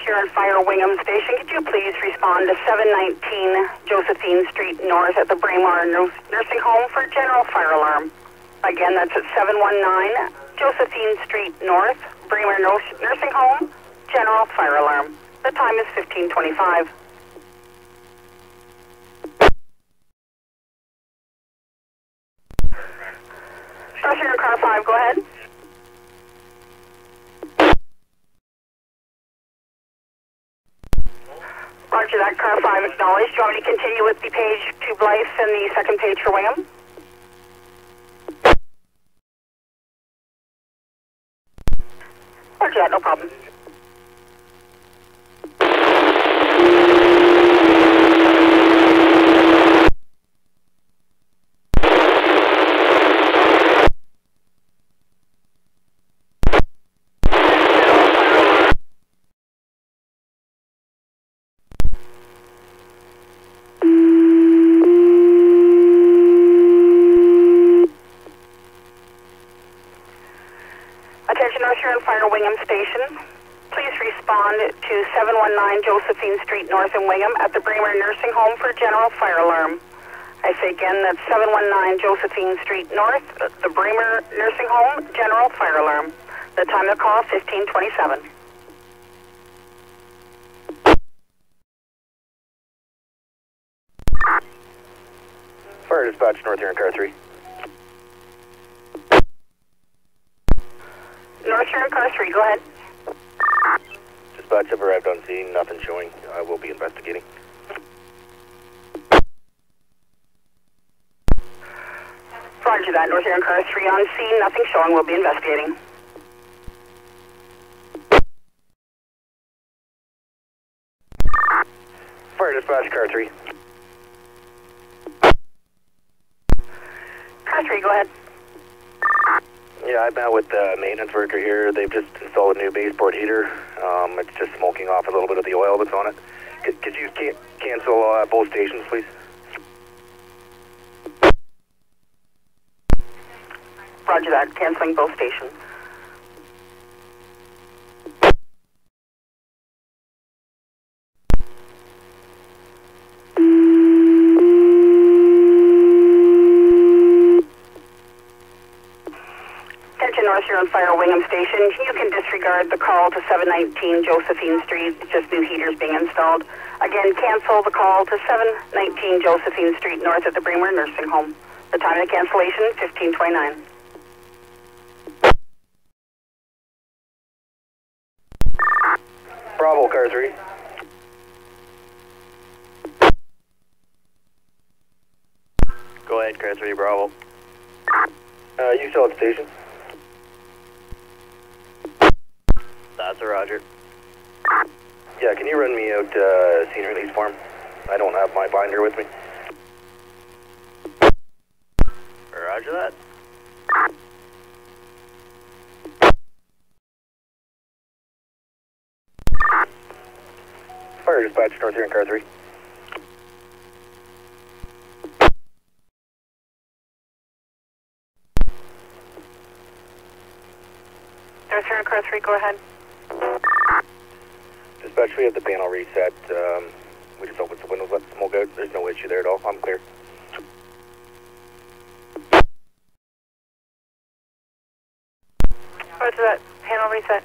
Huron Fire Wingham Station. Could you please respond to 719 Josephine Street North at the Braemar Nursing Home for general fire alarm? Again, that's at 719 Josephine Street North, Braemar Nursing Home, general fire alarm. The time is 15:25. Star Huron Car 5, go ahead. Roger that, Car 5 acknowledged. Do you want me to continue with the page to Blythe and the second page for Wingham? Roger that, no problem. Attention North Huron Fire Wingham Station. Please respond to 719 Josephine Street North in Wingham at the Braemar Nursing Home for general fire alarm. I say again, that's 719 Josephine Street North, the Braemar Nursing Home, general fire alarm. The time of the call, 15:27. Fire dispatch, North Huron Car 3. North Huron Car 3, go ahead. Dispatch have arrived on scene, nothing showing. I will be investigating. Roger that, North Huron Car 3 on scene, nothing showing, we'll be investigating. Fire dispatch, Car 3. Car 3, go ahead. Yeah, I met with the maintenance worker here. They've just installed a new baseboard heater. It's just smoking off a little bit of the oil that's on it. Could you cancel both stations, please? Roger that, canceling both stations. Attention North Huron Fire Wingham Station. You can disregard the call to 719 Josephine Street. It's just new heaters being installed. Again, cancel the call to 719 Josephine Street North at the Braemar Nursing Home. The time of the cancellation, 15:29. Bravo, Car 3. Go ahead, Car 3, Bravo. You still at the station? That's a Roger. Yeah, can you run me out scene release form? I don't have my binder with me. Roger that. Fire dispatch, North Huron Car 3. North Huron Car 3, go ahead. Dispatch, we have the panel reset. We just opened the windows, let the smoke out. There's no issue there at all. I'm clear. Roger that, panel reset.